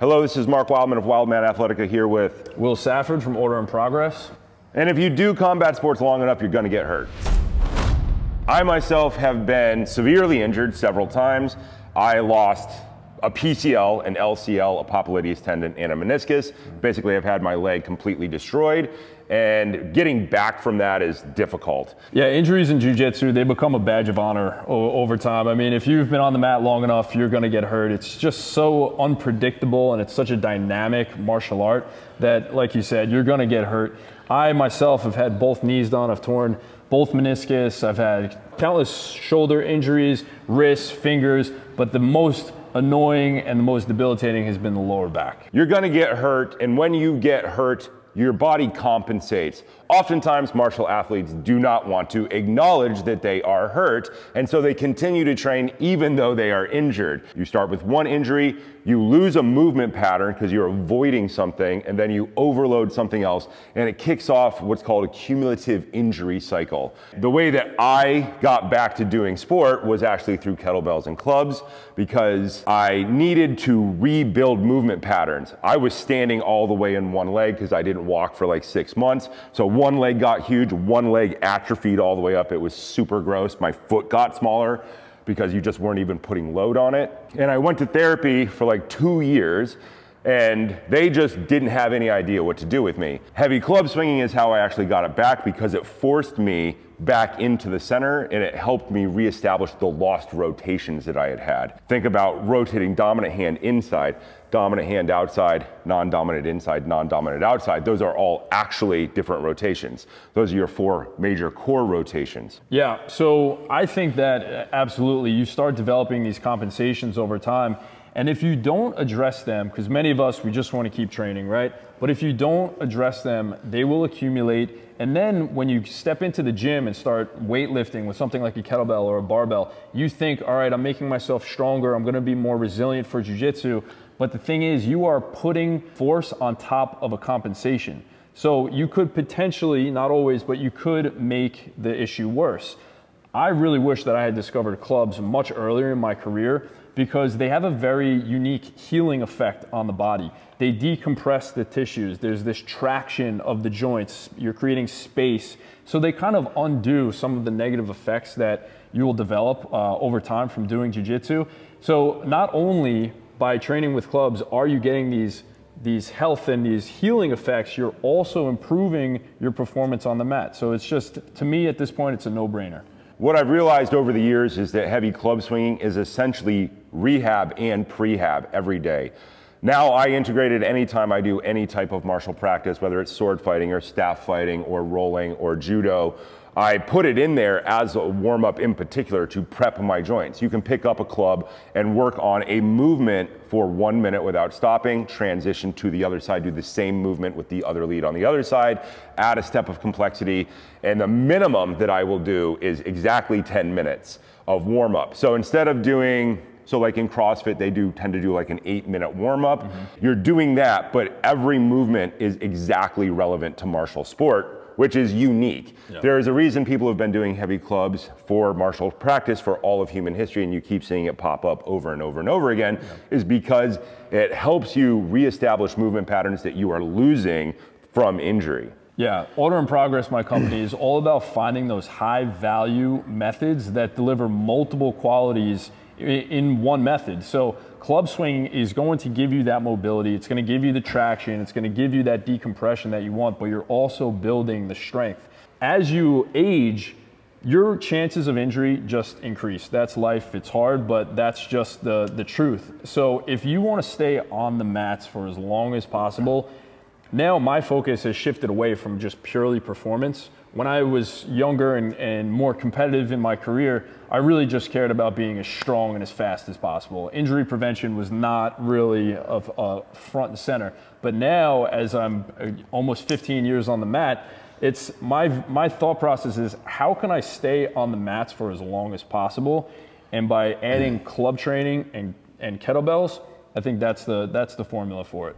Hello, this is Mark Wildman of Wildman Athletica here with Will Safford from Order in Progress. And if you do combat sports long enough, you're going to get hurt. I myself have been severely injured several times. I lost a PCL, an LCL, a popliteus tendon, and a meniscus. Basically, I've had my leg completely destroyed, and getting back from that is difficult. Yeah, injuries in jiu-jitsu, they become a badge of honor over time. I mean, if you've been on the mat long enough, you're gonna get hurt. It's just so unpredictable, and it's such a dynamic martial art that, like you said, you're gonna get hurt. I myself have had both knees done. I've torn both meniscus. I've had countless shoulder injuries, wrists, fingers, but the most annoying and the most debilitating has been the lower back. You're gonna get hurt, and when you get hurt, your body compensates. Oftentimes, martial athletes do not want to acknowledge that they are hurt, and so they continue to train even though they are injured. You start with one injury, you lose a movement pattern because you're avoiding something, and then you overload something else, and it kicks off what's called a cumulative injury cycle. The way that I got back to doing sport was actually through kettlebells and clubs, because I needed to rebuild movement patterns. I was standing all the way in one leg because I didn't walk for like 6 months. So one leg got huge, one leg atrophied all the way up. It was super gross. My foot got smaller because you just weren't even putting load on it. And I went to therapy for like 2 years, and they just didn't have any idea what to do with me. Heavy club swinging is how I actually got it back, because it forced me back into the center, and it helped me reestablish the lost rotations that I had had. Think about rotating dominant hand inside, dominant hand outside, non-dominant inside, non-dominant outside. Those are all actually different rotations. Those are your 4 major core rotations. Yeah, so I think that absolutely you start developing these compensations over time. And if you don't address them, because many of us, we just want to keep training, right? But if you don't address them, they will accumulate. And then when you step into the gym and start weightlifting with something like a kettlebell or a barbell, you think, all right, I'm making myself stronger. I'm going to be more resilient for jiu-jitsu. But the thing is, you are putting force on top of a compensation. So you could potentially, not always, but you could make the issue worse. I really wish that I had discovered clubs much earlier in my career, because they have a very unique healing effect on the body. They decompress the tissues. There's this traction of the joints. You're creating space. So they kind of undo some of the negative effects that you will develop over time from doing jiu-jitsu. So not only by training with clubs are you getting these health and these healing effects, you're also improving your performance on the mat. So it's just, to me at this point, it's a no-brainer. What I've realized over the years is that heavy club swinging is essentially rehab and prehab every day. Now I integrate it anytime I do any type of martial practice, whether it's sword fighting or staff fighting or rolling or judo. I put it in there as a warm-up in particular to prep my joints. You can pick up a club and work on a movement for 1 minute without stopping, transition to the other side, do the same movement with the other lead on the other side, add a step of complexity, and the minimum that I will do is exactly 10 minutes of warm-up. So instead of doing, so like in CrossFit, they tend to do like an 8-minute warm-up. Mm-hmm. You're doing that, but every movement is exactly relevant to martial sport, which is unique. Yep. There is a reason people have been doing heavy clubs for martial practice for all of human history, and you keep seeing it pop up over and over and over again, is because it helps you reestablish movement patterns that you are losing from injury. Yeah, Order in Progress, my company, is all about finding those high value methods that deliver multiple qualities in one method. So club swinging is going to give you that mobility. It's going to give you the traction. It's going to give you that decompression that you want, but you're also building the strength. As you age, your chances of injury just increase. That's life. It's hard, but that's just the truth. So if you want to stay on the mats for as long as possible, now my focus has shifted away from just purely performance. When I was younger and more competitive in my career, I really just cared about being as strong and as fast as possible. Injury prevention was not really front and center. But now, as I'm almost 15 years on the mat, it's my thought process is, how can I stay on the mats for as long as possible? And by adding club training and kettlebells, I think that's the formula for it.